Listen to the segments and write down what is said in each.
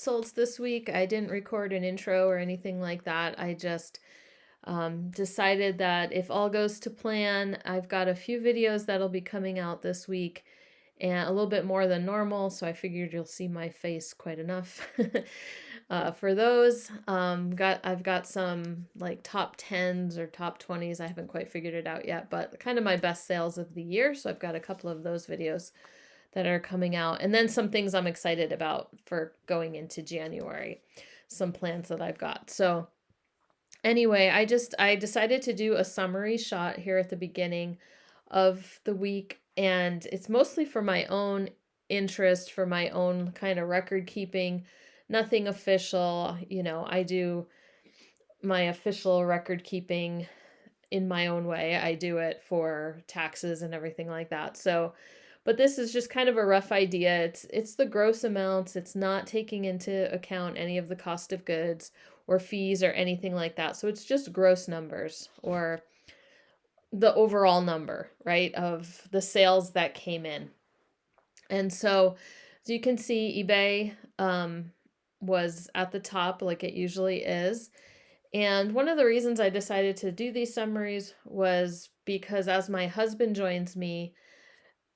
outsolds this week. I didn't record an intro or anything like that. I just decided that if all goes to plan, I've got a few videos that'll be coming out this week and a little bit more than normal. So I figured you'll see my face quite enough for those. I've got some like top 10s or top 20s. I haven't quite figured it out yet, but kind of my best sales of the year. So I've got a couple of those videos that are coming out, and then some things I'm excited about for going into January, some plans that I've got. So anyway, I decided to do a summary shot here at the beginning of the week, and it's mostly for my own interest, for my own kind of record keeping, nothing official. I do my official record keeping in my own way. I do it for taxes and everything like that. So, but this is just kind of a rough idea. It's the gross amounts. It's not taking into account any of the cost of goods or fees or anything like that. So it's just gross numbers, or the overall number, right, of the sales that came in. And so, as you can see, eBay was at the top like it usually is. And one of the reasons I decided to do these summaries was because as my husband joins me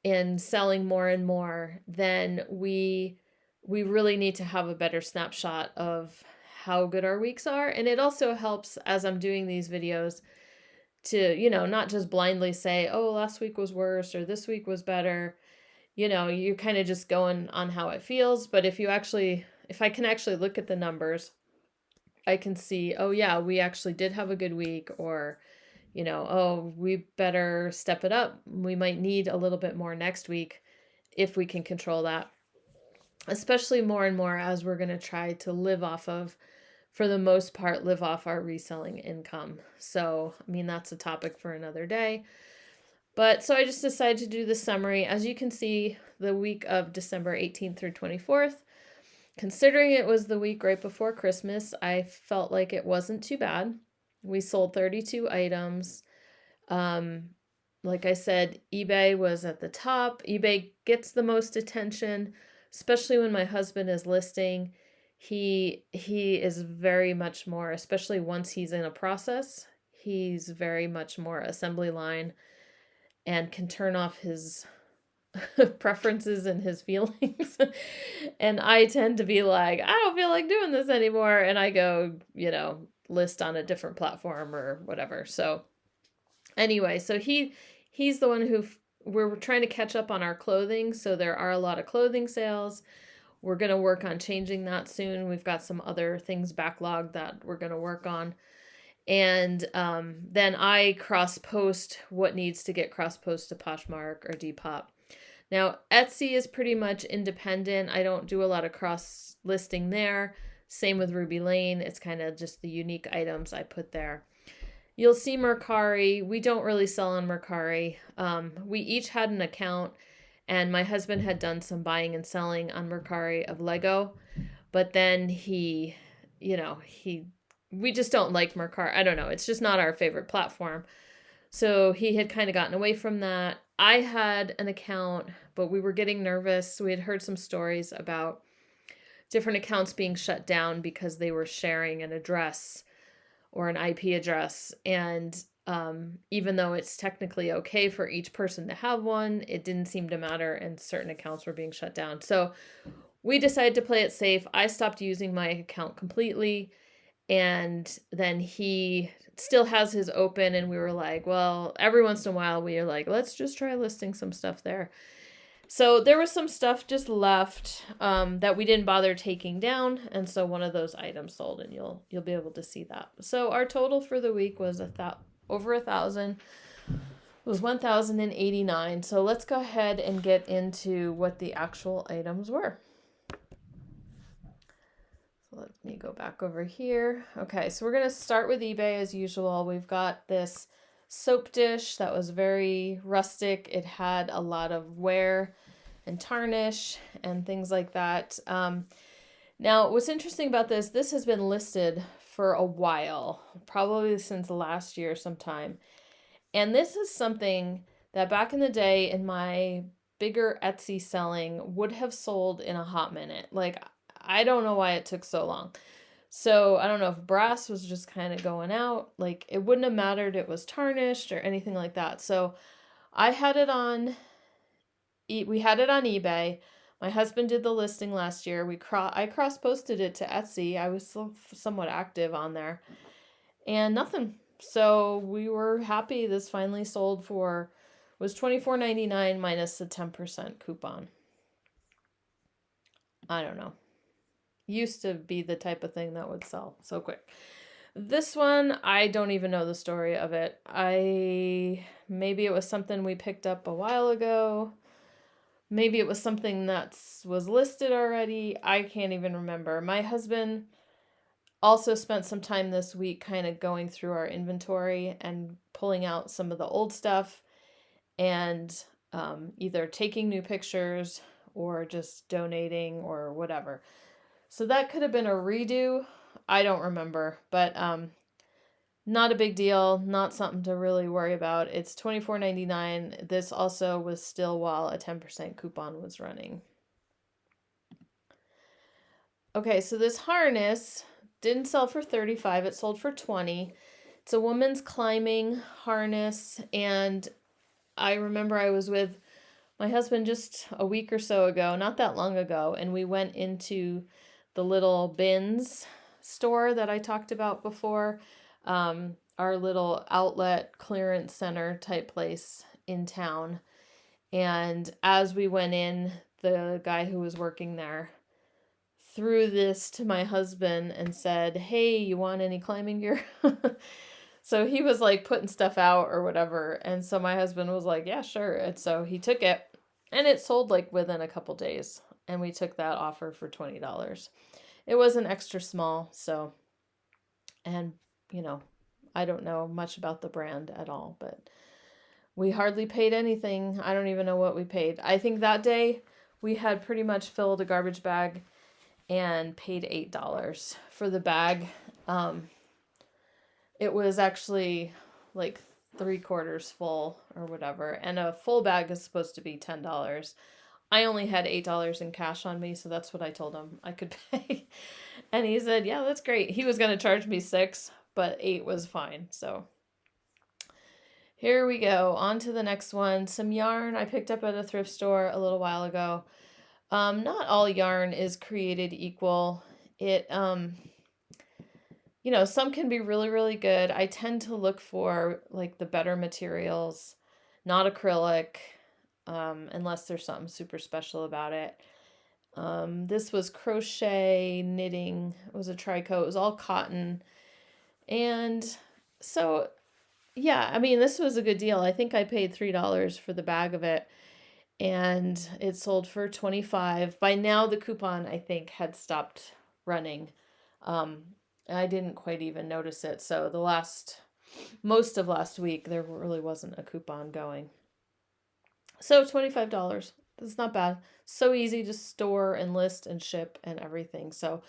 in selling more and more, then we really need to have a better snapshot of how good our weeks are. And it also helps as I'm doing these videos to, not just blindly say, oh, last week was worse or this week was better. You're kind of just going on how it feels. But if I can actually look at the numbers, I can see, oh yeah, we actually did have a good week, or oh, we better step it up. We might need a little bit more next week if we can control that, especially more and more as we're going to try to for the most part, live off our reselling income. So, that's a topic for another day. But so I just decided to do the summary. As you can see, the week of December 18th through 24th, considering it was the week right before Christmas, I felt like it wasn't too bad. We sold 32 items. Like I said, eBay was at the top. eBay gets the most attention, especially when my husband is listing. He is very much more, especially once he's in a process, he's very much more assembly line and can turn off his preferences and his feelings. And I tend to be like, I don't feel like doing this anymore. And I go, list on a different platform or whatever. So anyway, so he's the one who we're trying to catch up on our clothing. So there are a lot of clothing sales. We're going to work on changing that soon. We've got some other things backlogged that we're going to work on. And then I cross-post what needs to get cross-post to Poshmark or Depop. Now, Etsy is pretty much independent. I don't do a lot of cross-listing there. Same with Ruby Lane. It's kind of just the unique items I put there. You'll see Mercari. We don't really sell on Mercari. We each had an account, and my husband had done some buying and selling on Mercari of Lego. But then we just don't like Mercari. I don't know. It's just not our favorite platform. So he had kind of gotten away from that. I had an account, but we were getting nervous. We had heard some stories about different accounts being shut down because they were sharing an address or an IP address. And even though it's technically okay for each person to have one, it didn't seem to matter, and certain accounts were being shut down. So we decided to play it safe. I stopped using my account completely. And then he still has his open, and we were like, well, every once in a while we are like, let's just try listing some stuff there. So there was some stuff just left that we didn't bother taking down, and so one of those items sold, and you'll be able to see that. So our total for the week was over 1,000. It was 1,089. So let's go ahead and get into what the actual items were. Let me go back over here. Okay, so we're going to start with eBay as usual. We've got this soap dish that was very rustic. It had a lot of wear and tarnish and things like that. Now, what's interesting about this has been listed for a while, probably since last year sometime. And this is something that back in the day in my bigger Etsy selling would have sold in a hot minute. Like, I don't know why it took so long. So I don't know if brass was just kind of going out. Like it wouldn't have mattered. It was tarnished or anything like that. So I had it on, we had it on eBay. My husband did the listing last year. I cross-posted it to Etsy. I was somewhat active on there and nothing. So we were happy. This finally sold for, was $24.99 minus the 10% coupon. I don't know. Used to be the type of thing that would sell so quick. This one, I don't even know the story of it. Maybe it was something we picked up a while ago. Maybe it was something that was listed already. I can't even remember. My husband also spent some time this week kind of going through our inventory and pulling out some of the old stuff and either taking new pictures or just donating or whatever. So that could have been a redo. I don't remember, but not a big deal, not something to really worry about. It's $24.99. This also was still while a 10% coupon was running. Okay, so this harness didn't sell for $35. It sold for $20. It's a woman's climbing harness, and I remember I was with my husband just a week or so ago, not that long ago, and we went into the little bins store that I talked about before, our little outlet clearance center type place in town. And as we went in, the guy who was working there threw this to my husband and said, "Hey, you want any climbing gear?" So he was like putting stuff out or whatever. And so my husband was like, "Yeah, sure." And so he took it and it sold like within a couple days. And we took that offer for $20. It was an extra small. So, and you know, I don't know much about the brand at all, but we hardly paid anything. I don't even know what we paid. I think that day we had pretty much filled a garbage bag and paid $8 for the bag. It was actually like 3/4 full or whatever. And a full bag is supposed to be $10. I only had $8 in cash on me, so that's what I told him I could pay. And he said, "Yeah, that's great." He was going to charge me $6, but $8 was fine. So here we go. On to the next one. Some yarn I picked up at a thrift store a little while ago. Not all yarn is created equal. It, some can be really, really good. I tend to look for like the better materials, not acrylic, unless there's something super special about it. This was crochet knitting. It was a tricot. It was all cotton. And so, yeah, I mean, this was a good deal. I think I paid $3 for the bag of it. And it sold for $25. By now, the coupon, I think, had stopped running. I didn't quite even notice it. So most of last week, there really wasn't a coupon going. So $25. That's not bad. So easy to store and list and ship and everything. So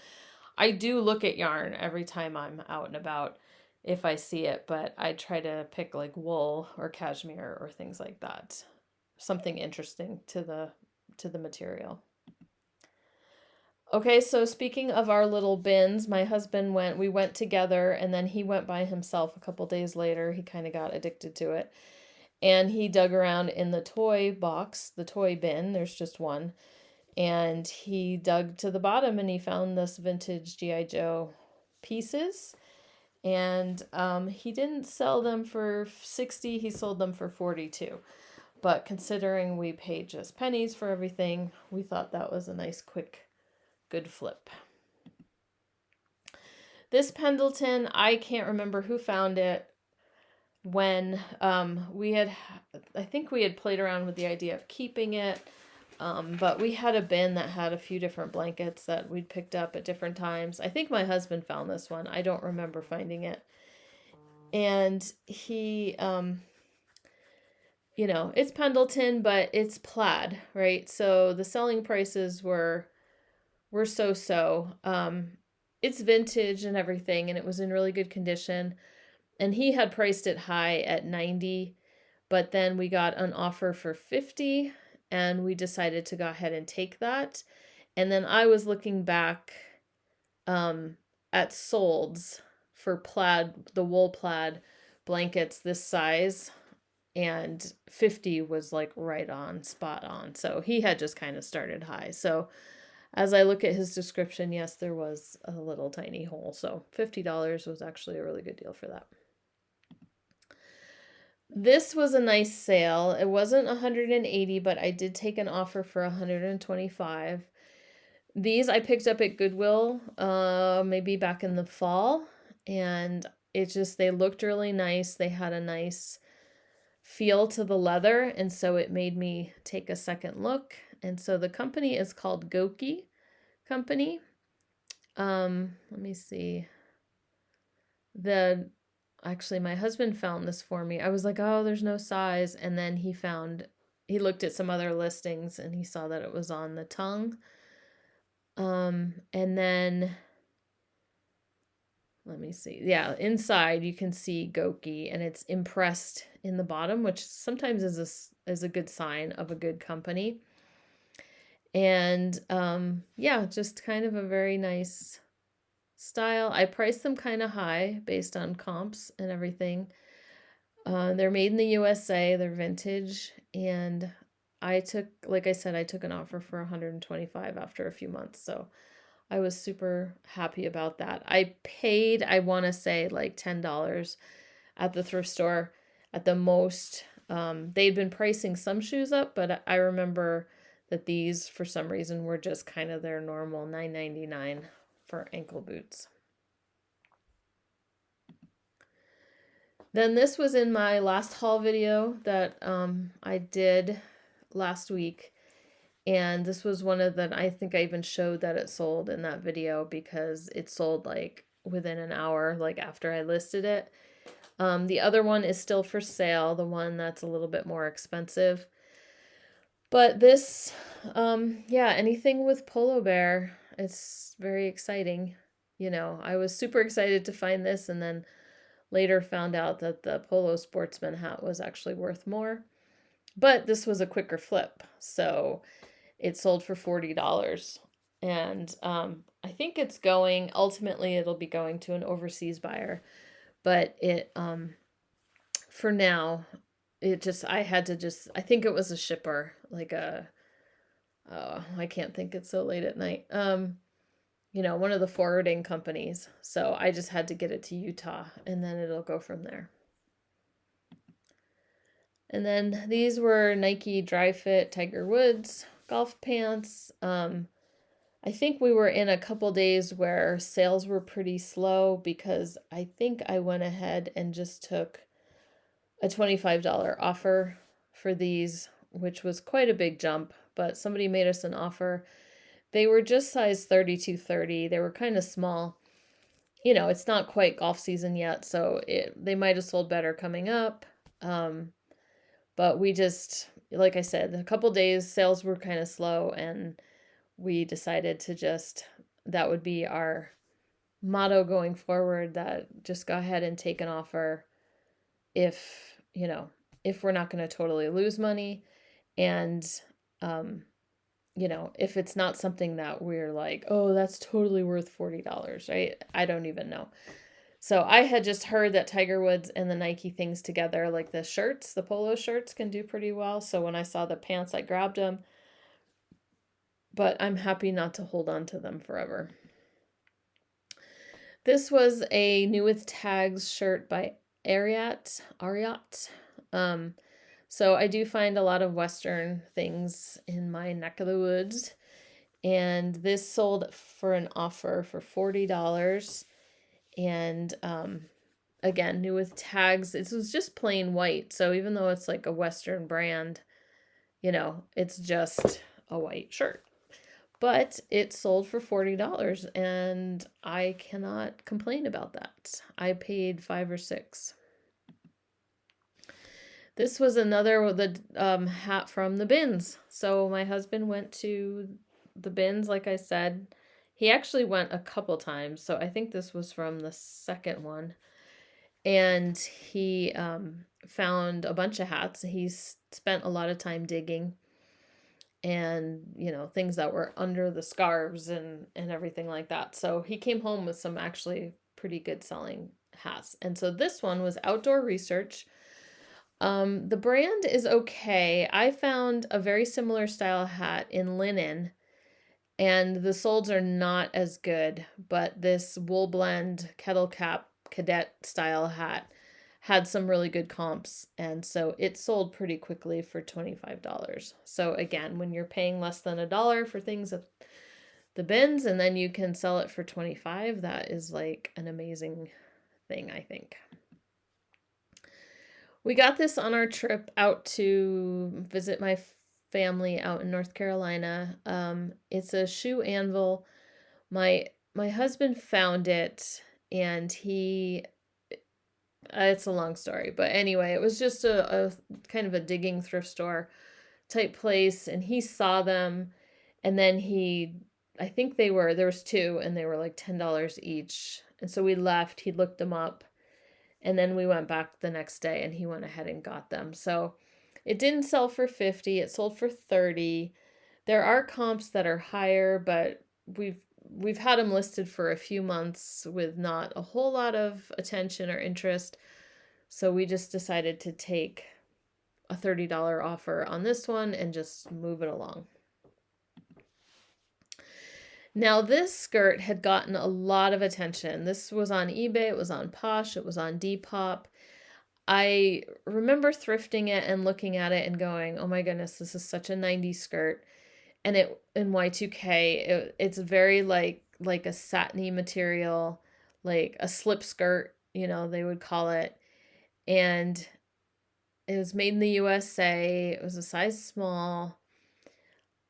I do look at yarn every time I'm out and about if I see it, but I try to pick like wool or cashmere or things like that. Something interesting to the material. Okay, so speaking of our little bins, my husband we went together, and then he went by himself a couple days later. He kind of got addicted to it. And he dug around in the toy box, the toy bin. There's just one. And he dug to the bottom and he found this vintage G.I. Joe pieces. And he didn't sell them for $60. He sold them for $42. But considering we paid just pennies for everything, we thought that was a nice, quick, good flip. This Pendleton, I can't remember who found it when I think we had played around with the idea of keeping it. But we had a bin that had a few different blankets that we'd picked up at different times. I think my husband found this one. I don't remember finding it. And he... it's Pendleton, but it's plaid, right? So the selling prices were so. It's vintage and everything, and it was in really good condition. And he had priced it high at $90, but then we got an offer for $50, and we decided to go ahead and take that. And then I was looking back at solds for plaid, the wool plaid blankets this size, and 50 was like right on, spot on. So he had just kind of started high. So as I look at his description, yes, there was a little tiny hole. So $50 was actually a really good deal for that. This was a nice sale. It wasn't 180, but I did take an offer for 125. These I picked up at Goodwill, maybe back in the fall, and they looked really nice. They had a nice feel to the leather, and so it made me take a second look. And so the company is called Goki Company. Let me see. Actually, my husband found this for me. I was like, oh, there's no size. And then he looked at some other listings and he saw that it was on the tongue. And then, let me see. Yeah, inside you can see Goki and it's impressed in the bottom, which sometimes is a good sign of a good company. And yeah, just kind of a very nice style. I priced them kind of high based on comps and everything. They're made in the USA, they're vintage, and like I said, I took an offer for 125 after a few months, so I was super happy about that. I paid, I want to say, like $10 at the thrift store at the most. They'd been pricing some shoes up, but I remember that these, for some reason, were just kind of their normal $9.99 for ankle boots. Then this was in my last haul video that I did last week. And this was one of the, I think I even showed that it sold in that video because it sold like within an hour, like after I listed it. The other one is still for sale, the one that's a little bit more expensive. But this, yeah, anything with Polo Bear, it's very exciting. You know, I was super excited to find this and then later found out that the Polo Sportsman hat was actually worth more. But this was a quicker flip, so it sold for $40. And I think ultimately it'll be going to an overseas buyer. But for now, I think it was a shipper, like I can't think, it's so late at night. One of the forwarding companies. So I just had to get it to Utah and then it'll go from there. And then these were Nike Dry Fit Tiger Woods golf pants. I think we were in a couple days where sales were pretty slow because I think I went ahead and just took a $25 offer for these, which was quite a big jump, but somebody made us an offer. They were just size 32-30. They were kind of small. You know, it's not quite golf season yet, so they might have sold better coming up. But we just, like I said, a couple days sales were kind of slow and we decided that would be our motto going forward, that just go ahead and take an offer if we're not going to totally lose money. And, if it's not something that we're like, oh, that's totally worth $40, right? I don't even know. So I had just heard that Tiger Woods and the Nike things together, like the polo shirts can do pretty well. So when I saw the pants, I grabbed them. But I'm happy not to hold on to them forever. This was a New With Tags shirt by Ariat. So I do find a lot of Western things in my neck of the woods. And this sold for an offer for $40. And again, New With Tags. It was just plain white. So even though it's like a Western brand, it's just a white shirt. But it sold for $40 and I cannot complain about that. I paid $5 or $6. This was the hat from the bins. So my husband went to the bins, like I said. He actually went a couple times, so I think this was from the second one. And he found a bunch of hats. He spent a lot of time digging. and, you know, things that were under the scarves and everything like that. So he came home with some actually pretty good selling hats. And so this one was Outdoor Research. The brand is okay. I found a very similar style hat in linen, and the soles are not as good, but this wool blend kettle cap cadet style hat had some really good comps, and so it sold pretty quickly for $25. So again, when you're paying less than $1 for things at the bins and then you can sell it for 25, that is like an amazing thing, I think. We got this on our trip out to visit my family out in North Carolina. It's a shoe anvil. My husband found it, and he it's a long story, but anyway, it was just a kind of a digging thrift store type place, and he saw them, and then I think there was two, and they were like $10 each, and so we left. He looked them up, and then we went back the next day, and he went ahead and got them. So it didn't sell for 50, it sold for 30. There are comps that are higher, but we've had them listed for a few months with not a whole lot of attention or interest. So we just decided to take a $30 offer on this one and just move it along. Now, this skirt had gotten a lot of attention. This was on eBay, it was on Posh, it was on Depop. I remember thrifting it and looking at it and going, oh my goodness, this is such a 90s skirt. And it in Y2K, it's very like a satiny material, like a slip skirt, you know, they would call it. And it was made in the USA. It was a size small.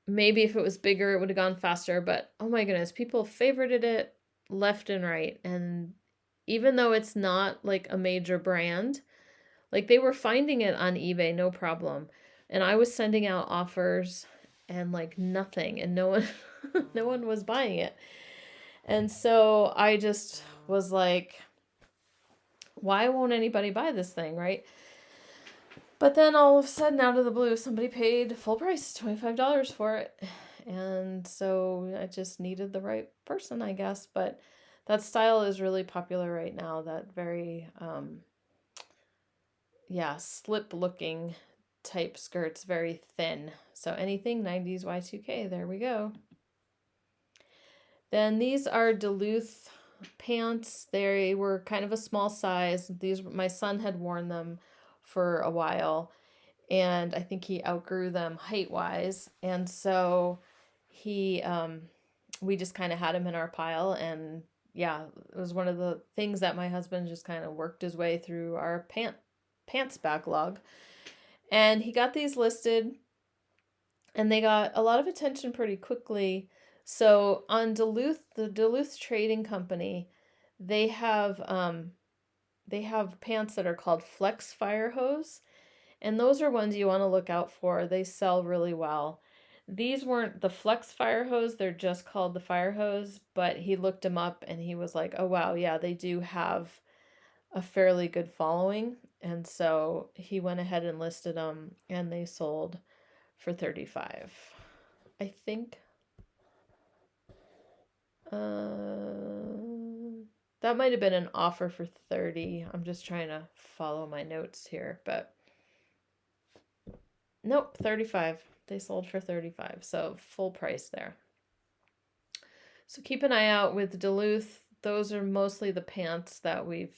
Maybe if it was bigger, it would have gone faster, but oh my goodness, people favorited it left and right. And even though it's not like a major brand, like they were finding it on eBay, no problem. And I was sending out offers and like nothing, and no one no one was buying it. And so I just was like, why won't anybody buy this thing, right? But then all of a sudden, out of the blue, somebody paid full price, $25 for it. And so I just needed the right person, I guess. But that style is really popular right now, that very, slip looking type skirts, very thin. So anything 90s Y2K, there we go. Then these are Duluth pants. They were kind of a small size. My son had worn them for a while, and I think he outgrew them height wise. And so we just kind of had him in our pile, and yeah, it was one of the things that my husband just kind of worked his way through our pants backlog. And he got these listed, and they got a lot of attention pretty quickly. So on the Duluth Trading Company, they have pants that are called Flex Fire Hose, and those are ones you want to look out for. They sell really well. These weren't the Flex Fire Hose, they're just called the Fire Hose, but he looked them up and he was like, "Oh wow, yeah, they do have a fairly good following." And so he went ahead and listed them, and they sold for 35. I think that might have been an offer for 30. I'm just trying to follow my notes here, but nope, 35. They sold for 35, so full price there. So keep an eye out with Duluth. Those are mostly the pants that we've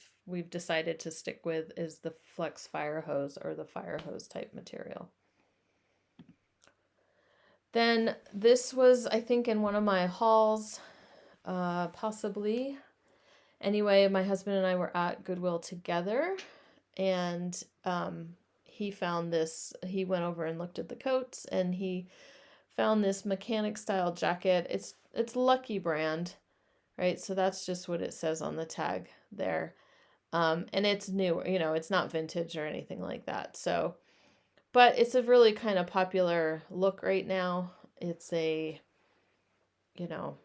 decided to stick with, is the Flex Fire Hose or the Fire Hose type material. Then this was, I think, in one of my hauls, possibly. Anyway, my husband and I were at Goodwill together, and he found this. He went over and looked at the coats, and he found this mechanic style jacket. It's Lucky brand, right? So that's just what it says on the tag there. And it's new, you know, it's not vintage or anything like that. So, but it's a really kind of popular look right now. It's a, you know,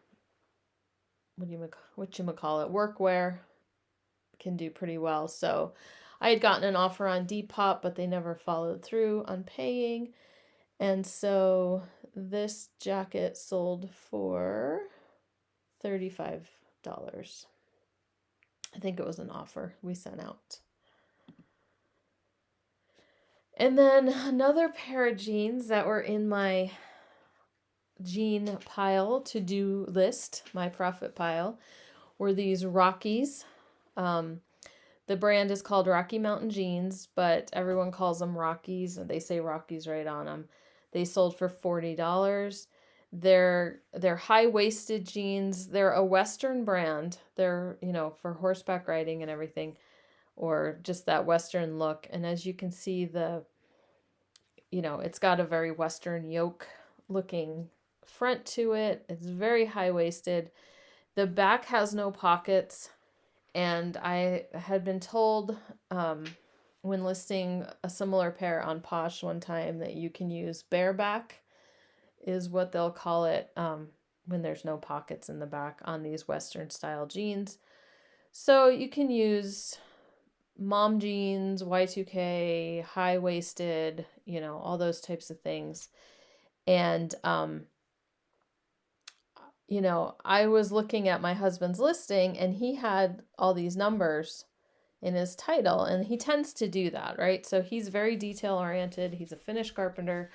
what you call it, workwear, can do pretty well. So I had gotten an offer on Depop, but they never followed through on paying. And so this jacket sold for $35. I think it was an offer we sent out. And then another pair of jeans that were in my jean pile to-do list, my profit pile, were these Rockies. The brand is called Rocky Mountain Jeans, but everyone calls them Rockies, and they say Rockies right on them. They sold for $40. They're high-waisted jeans. They're a Western brand. They're, for horseback riding and everything, or just that Western look. And as you can see, it's got a very Western yoke looking front to it. It's very high-waisted. The back has no pockets, and I had been told when listing a similar pair on Posh one time that you can use bareback, is what they'll call it, when there's no pockets in the back on these Western style jeans. So you can use mom jeans, Y2K, high-waisted, all those types of things. And, I was looking at my husband's listing, and he had all these numbers in his title, and he tends to do that, right? So he's very detail-oriented. He's a finished carpenter,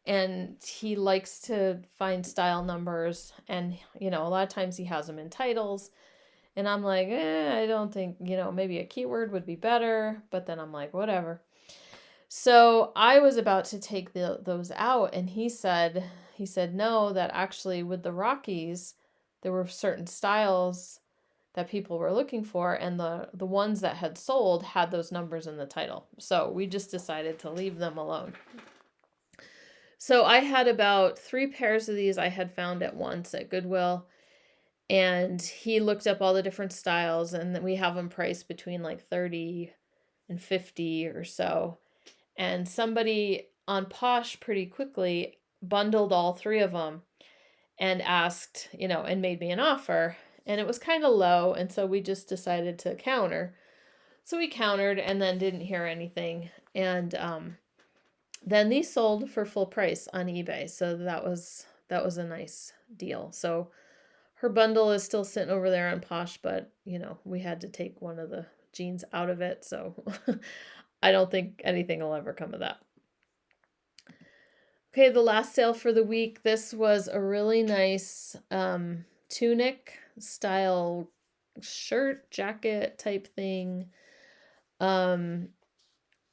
and he likes to find style numbers, and, a lot of times he has them in titles. And I'm like, I don't think, maybe a keyword would be better. But then I'm like, whatever. So I was about to take those out. And he said no, that actually with the Rockies, there were certain styles that people were looking for. And the ones that had sold had those numbers in the title. So we just decided to leave them alone. So I had about 3 pairs of these I had found at once at Goodwill. And he looked up all the different styles, and we have them priced between like 30 and 50 or so. And somebody on Posh pretty quickly bundled all 3 of them and asked, and made me an offer. And it was kind of low, and so we just decided to counter. So we countered and then didn't hear anything. And then these sold for full price on eBay. So that was a nice deal. So her bundle is still sitting over there on Posh, but, we had to take one of the jeans out of it. So I don't think anything will ever come of that. Okay, the last sale for the week. This was a really nice tunic style shirt, jacket type thing.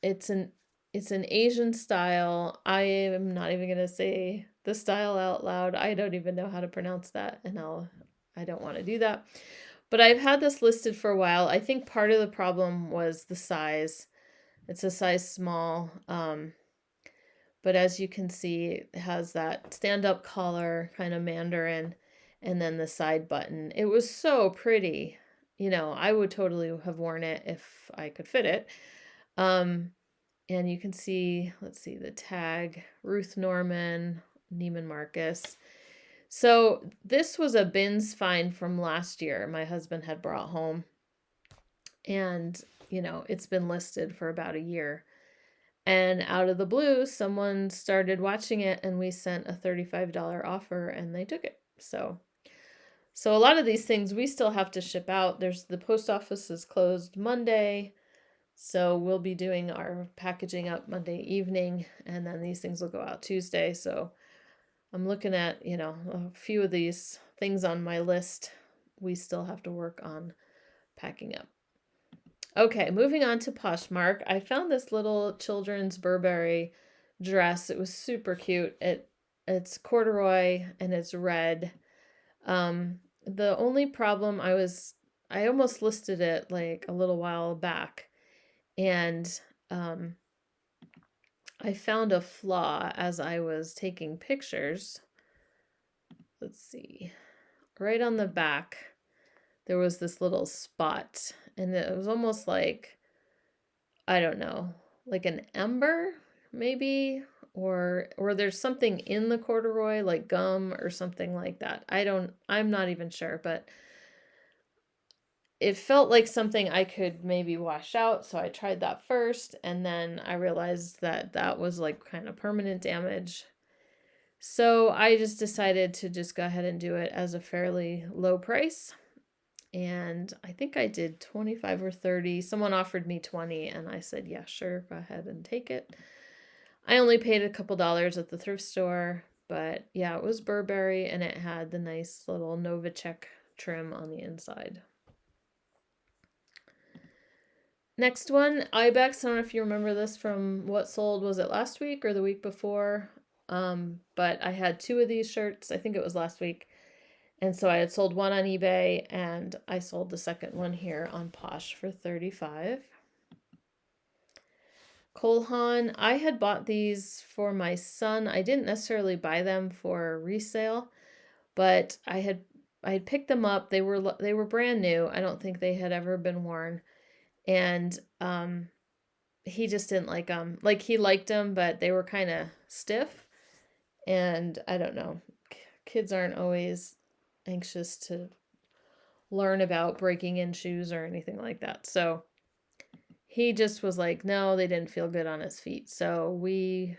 It's an Asian style. I am not even going to say the style out loud. I don't even know how to pronounce that, and I don't want to do that. But I've had this listed for a while. I think part of the problem was the size. It's a size small. But as you can see, it has that stand-up collar, kind of mandarin, and then the side button. It was so pretty. I would totally have worn it if I could fit it. And you can see, let's see, the tag, Ruth Norman, Neiman Marcus. So this was a bins find from last year my husband had brought home. And, it's been listed for about a year. And out of the blue, someone started watching it, and we sent a $35 offer, and they took it. So a lot of these things we still have to ship out. The post office is closed Monday. So we'll be doing our packaging up Monday evening, and then these things will go out Tuesday. So I'm looking at, a few of these things on my list we still have to work on packing up. Okay, moving on to Poshmark. I found this little children's Burberry dress. It was super cute. It's corduroy and it's red. The only problem I almost listed it like a little while back. And I found a flaw as I was taking pictures. Let's see. Right on the back, there was this little spot. And it was almost like, I don't know, like an ember, maybe? Or there's something in the corduroy, like gum or something like that. I'm not even sure, but it felt like something I could maybe wash out, so I tried that first, and then I realized that was like kind of permanent damage. So I just decided to just go ahead and do it as a fairly low price. And I think I did 25 or 30. Someone offered me 20 and I said, yeah, sure, go ahead and take it. I only paid a couple dollars at the thrift store, but yeah, it was Burberry and it had the nice little Novacek trim on the inside. Next one, Ibex. I don't know if you remember this from what sold, was it last week or the week before? But I had two of these shirts. I think it was last week. And so I had sold one on eBay and I sold the second one here on Posh for $35. Haan, I had bought these for my son. I didn't necessarily buy them for resale, but I had picked them up. They were brand new. I don't think they had ever been worn. And he just didn't like them. Like he liked them, but they were kind of stiff. And I don't know. Kids aren't always anxious to learn about breaking in shoes or anything like that. So he just was like, no, they didn't feel good on his feet. So we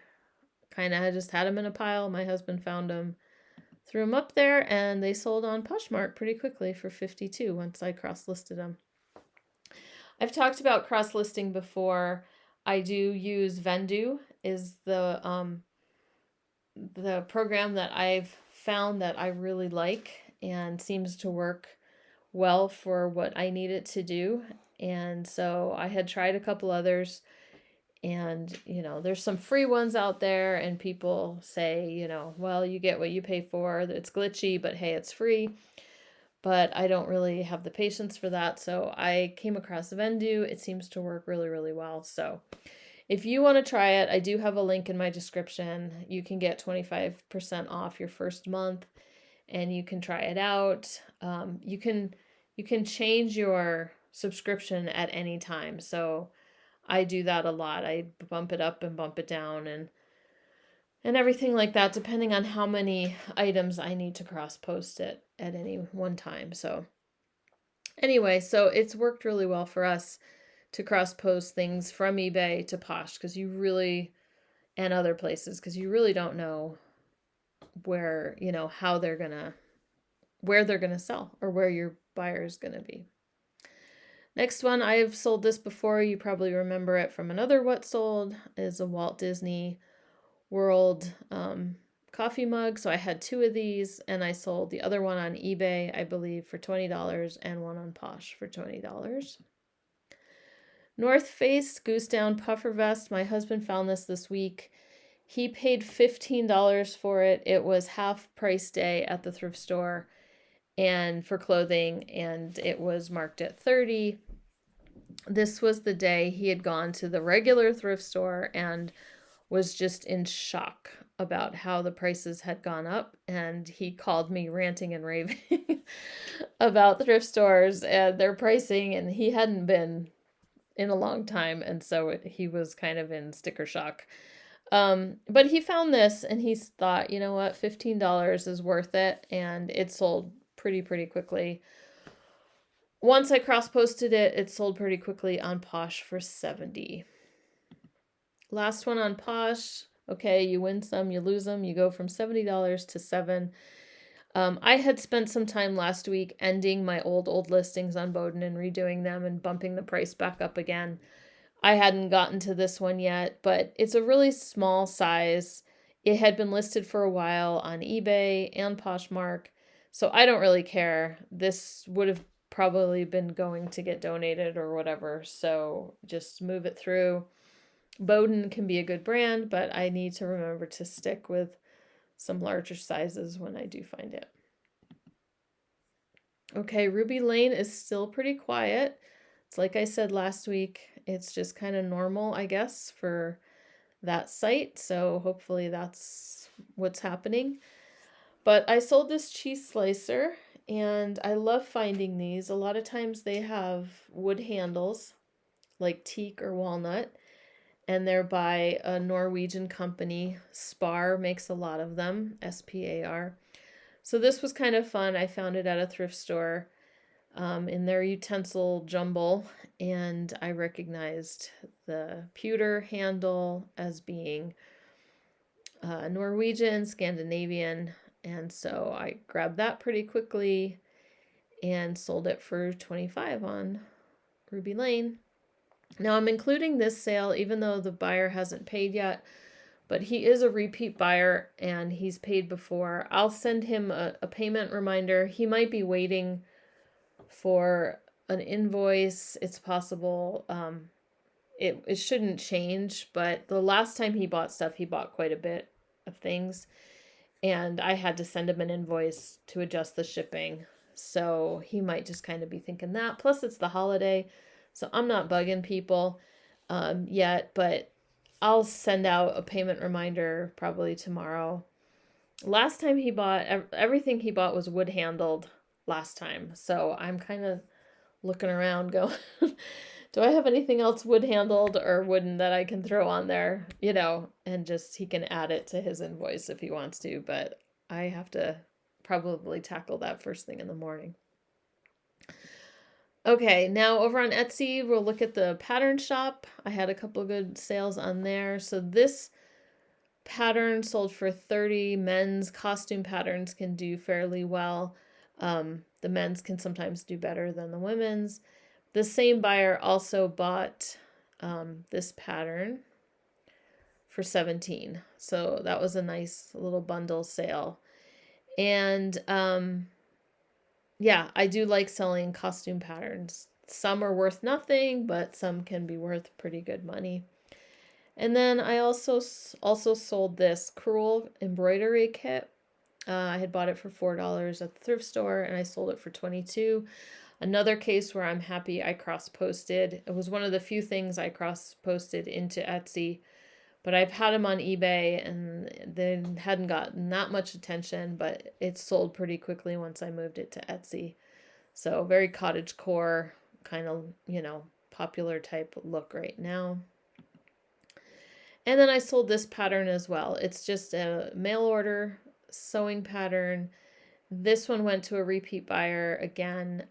kind of just had them in a pile. My husband found them, threw them up there, and they sold on Poshmark pretty quickly for $52 once I cross-listed them. I've talked about cross-listing before. I do use Vendoo, is the program that I've found that I really like and seems to work well for what I need it to do. And so I had tried a couple others, and there's some free ones out there, and people say, well, you get what you pay for. It's glitchy, but hey, it's free. But I don't really have the patience for that. So I came across Vendoo. It seems to work really, really well. So if you want to try it, I do have a link in my description. You can get 25% off your first month, and you can try it out. You can change your subscription at any time. So I do that a lot. I bump it up and bump it down and everything like that, depending on how many items I need to cross post it at any one time. So anyway, so it's worked really well for us to cross post things from eBay to Posh, because you really, and other places, because you really don't know where, how they're gonna, where they're gonna sell or where your buyer is gonna be. Next one, I've sold this before. You probably remember it from another What Sold, is a Walt Disney World coffee mug. So I had two of these, and I sold the other one on eBay, I believe, for $20 and one on Posh for $20. North Face Goose Down Puffer Vest. My husband found this week. He paid $15 for it. It was half price day at the thrift store and for clothing, and it was marked at $30. This was the day he had gone to the regular thrift store and was just in shock about how the prices had gone up, and he called me ranting and raving about thrift stores and their pricing, and he hadn't been in a long time, and so he was kind of in sticker shock. But he found this and he thought, you know what, $15 is worth it, and it sold pretty quickly. Once I cross-posted it, it sold pretty quickly on Posh for $70. Last one on Posh. Okay, you win some, you lose them. You go from $70 to $7. I had spent some time last week ending my old listings on Bowden and redoing them and bumping the price back up again. I hadn't gotten to this one yet, but it's a really small size. It had been listed for a while on eBay and Poshmark, so I don't really care. This would have probably been going to get donated or whatever, so just move it through. Bowden can be a good brand, but I need to remember to stick with some larger sizes when I do find it. Okay, Ruby Lane is still pretty quiet. It's like I said last week, it's just kind of normal, I guess, for that site. So hopefully that's what's happening. But I sold this cheese slicer, and I love finding these. A lot of times they have wood handles like teak or walnut, and they're by a Norwegian company. Spar makes a lot of them, SPAR. So this was kind of fun. I found it at a thrift store in their utensil jumble, and I recognized the pewter handle as being Norwegian, Scandinavian, and so I grabbed that pretty quickly and sold it for 25 on Ruby Lane. Now I'm including this sale even though the buyer hasn't paid yet, but he is a repeat buyer and he's paid before. I'll send him a payment reminder. He might be waiting for an invoice. It's possible. It shouldn't change, but the last time he bought stuff, he bought quite a bit of things, and I had to send him an invoice to adjust the shipping. So he might just kind of be thinking that. Plus, it's the holiday, so I'm not bugging people yet, but I'll send out a payment reminder probably tomorrow. Last time he bought, everything he bought was wood handled last time. So I'm kind of looking around going, do I have anything else wood handled or wooden that I can throw on there, and just he can add it to his invoice if he wants to, but I have to probably tackle that first thing in the morning. Okay, now over on Etsy, we'll look at the pattern shop. I had a couple of good sales on there. So this pattern sold for $30. Men's costume patterns can do fairly well. The men's can sometimes do better than the women's. The same buyer also bought this pattern for $17. So that was a nice little bundle sale. And yeah, I do like selling costume patterns. Some are worth nothing, but some can be worth pretty good money. And then I also sold this Cruel embroidery kit. I had bought it for $4 at the thrift store, and I sold it for $22. Another case where I'm happy I cross-posted. It was one of the few things I cross-posted into Etsy, but I've had them on eBay, and they hadn't gotten that much attention, but it sold pretty quickly once I moved it to Etsy. So very cottagecore, kind of, popular type look right now. And then I sold this pattern as well. It's just a mail order sewing pattern. This one went to a repeat buyer again,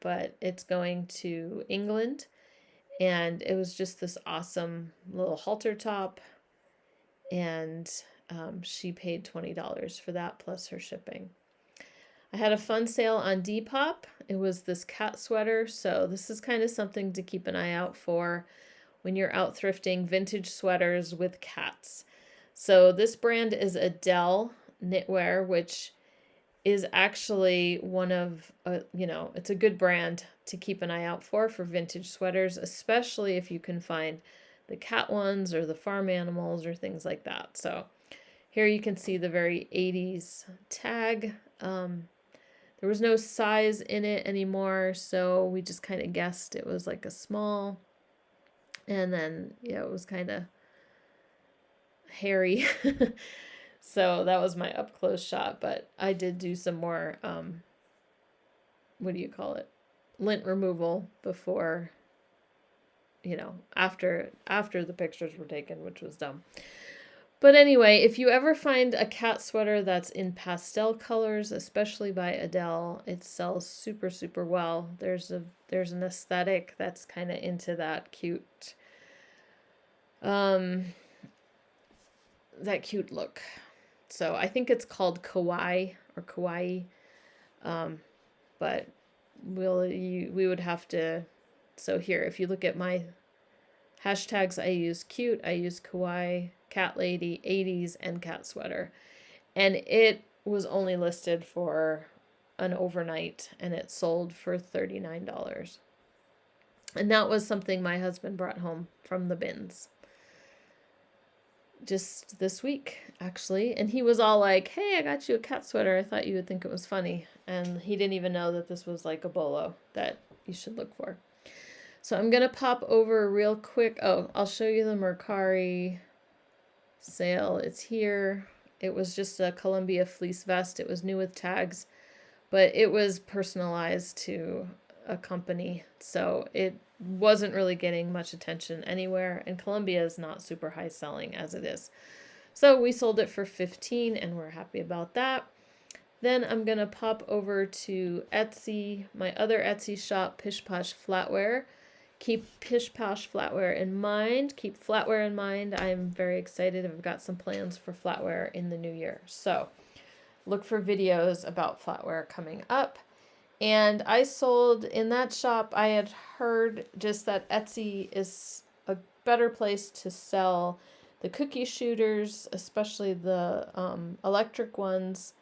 but it's going to England. And it was just this awesome little halter top. And she paid $20 for that plus her shipping. I had a fun sale on Depop. It was this cat sweater. So this is kind of something to keep an eye out for when you're out thrifting, vintage sweaters with cats. So this brand is Adele Knitwear, which is actually one of, it's a good brand to keep an eye out for vintage sweaters, especially if you can find the cat ones or the farm animals or things like that. So here you can see the very 80s tag. There was no size in it anymore, so we just kind of guessed it was like a small. And then, it was kind of hairy. So that was my up close shot, but I did do some more, lint removal before, after the pictures were taken, which was dumb. But anyway, if you ever find a cat sweater that's in pastel colors, especially by Adele, it sells super, super well. There's an aesthetic that's kind of into that cute, look. So I think it's called kawaii or kawaii, but we would have to. So here, if you look at my hashtags, I use cute, I use kawaii, cat lady, 80s, and cat sweater, and it was only listed for an overnight, and it sold for $39. And that was something my husband brought home from the bins just this week, actually. And he was all like, hey, I got you a cat sweater. I thought you would think it was funny. And he didn't even know that this was like a bolo that you should look for. So I'm going to pop over real quick. Oh, I'll show you the Mercari sale. It's here. It was just a Columbia fleece vest. It was new with tags, but it was personalized to a company. So it wasn't really getting much attention anywhere, and Columbia is not super high selling as it is. So we sold it for $15, and we're happy about that. Then I'm gonna pop over to Etsy, my other Etsy shop, Pish Posh Flatware. keep Pish Posh flatware in mind. Keep flatware in mind. I'm very excited. I've got some plans for flatware in the new year. So look for videos about flatware coming up. And I sold in that shop. I had heard just that Etsy is a better place to sell the cookie shooters, especially the electric ones,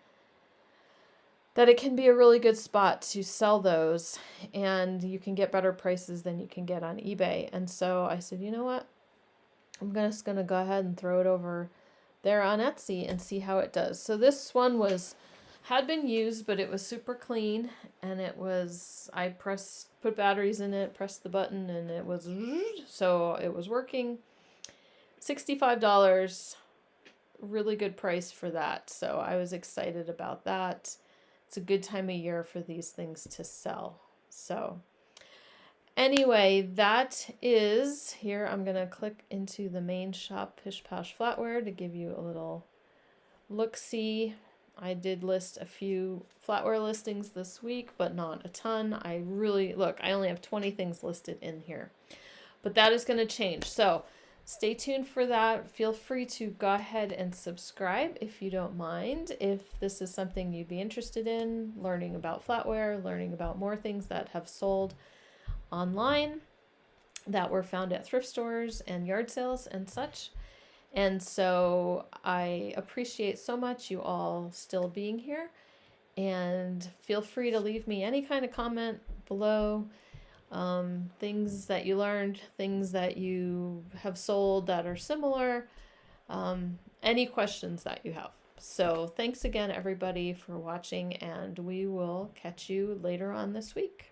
that it can be a really good spot to sell those, and you can get better prices than you can get on eBay. And so I said, you know what? I'm just going to go ahead and throw it over there on Etsy and see how it does. So this one had been used, but it was super clean, and I put batteries in it, pressed the button, and it was, so it was working. $65, really good price for that. So I was excited about that. It's a good time of year for these things to sell. So anyway, that is here. I'm going to click into the main shop, Pish Posh Flatware, to give you a little look-see. I did list a few flatware listings this week, but not a ton. I only have 20 things listed in here, but that is going to change. So stay tuned for that. Feel free to go ahead and subscribe if you don't mind. If this is something you'd be interested in, learning about flatware, learning about more things that have sold online that were found at thrift stores and yard sales and such. And so I appreciate so much you all still being here, and feel free to leave me any kind of comment below. Things that you learned, things that you have sold that are similar, any questions that you have. So thanks again, everybody, for watching, and we will catch you later on this week.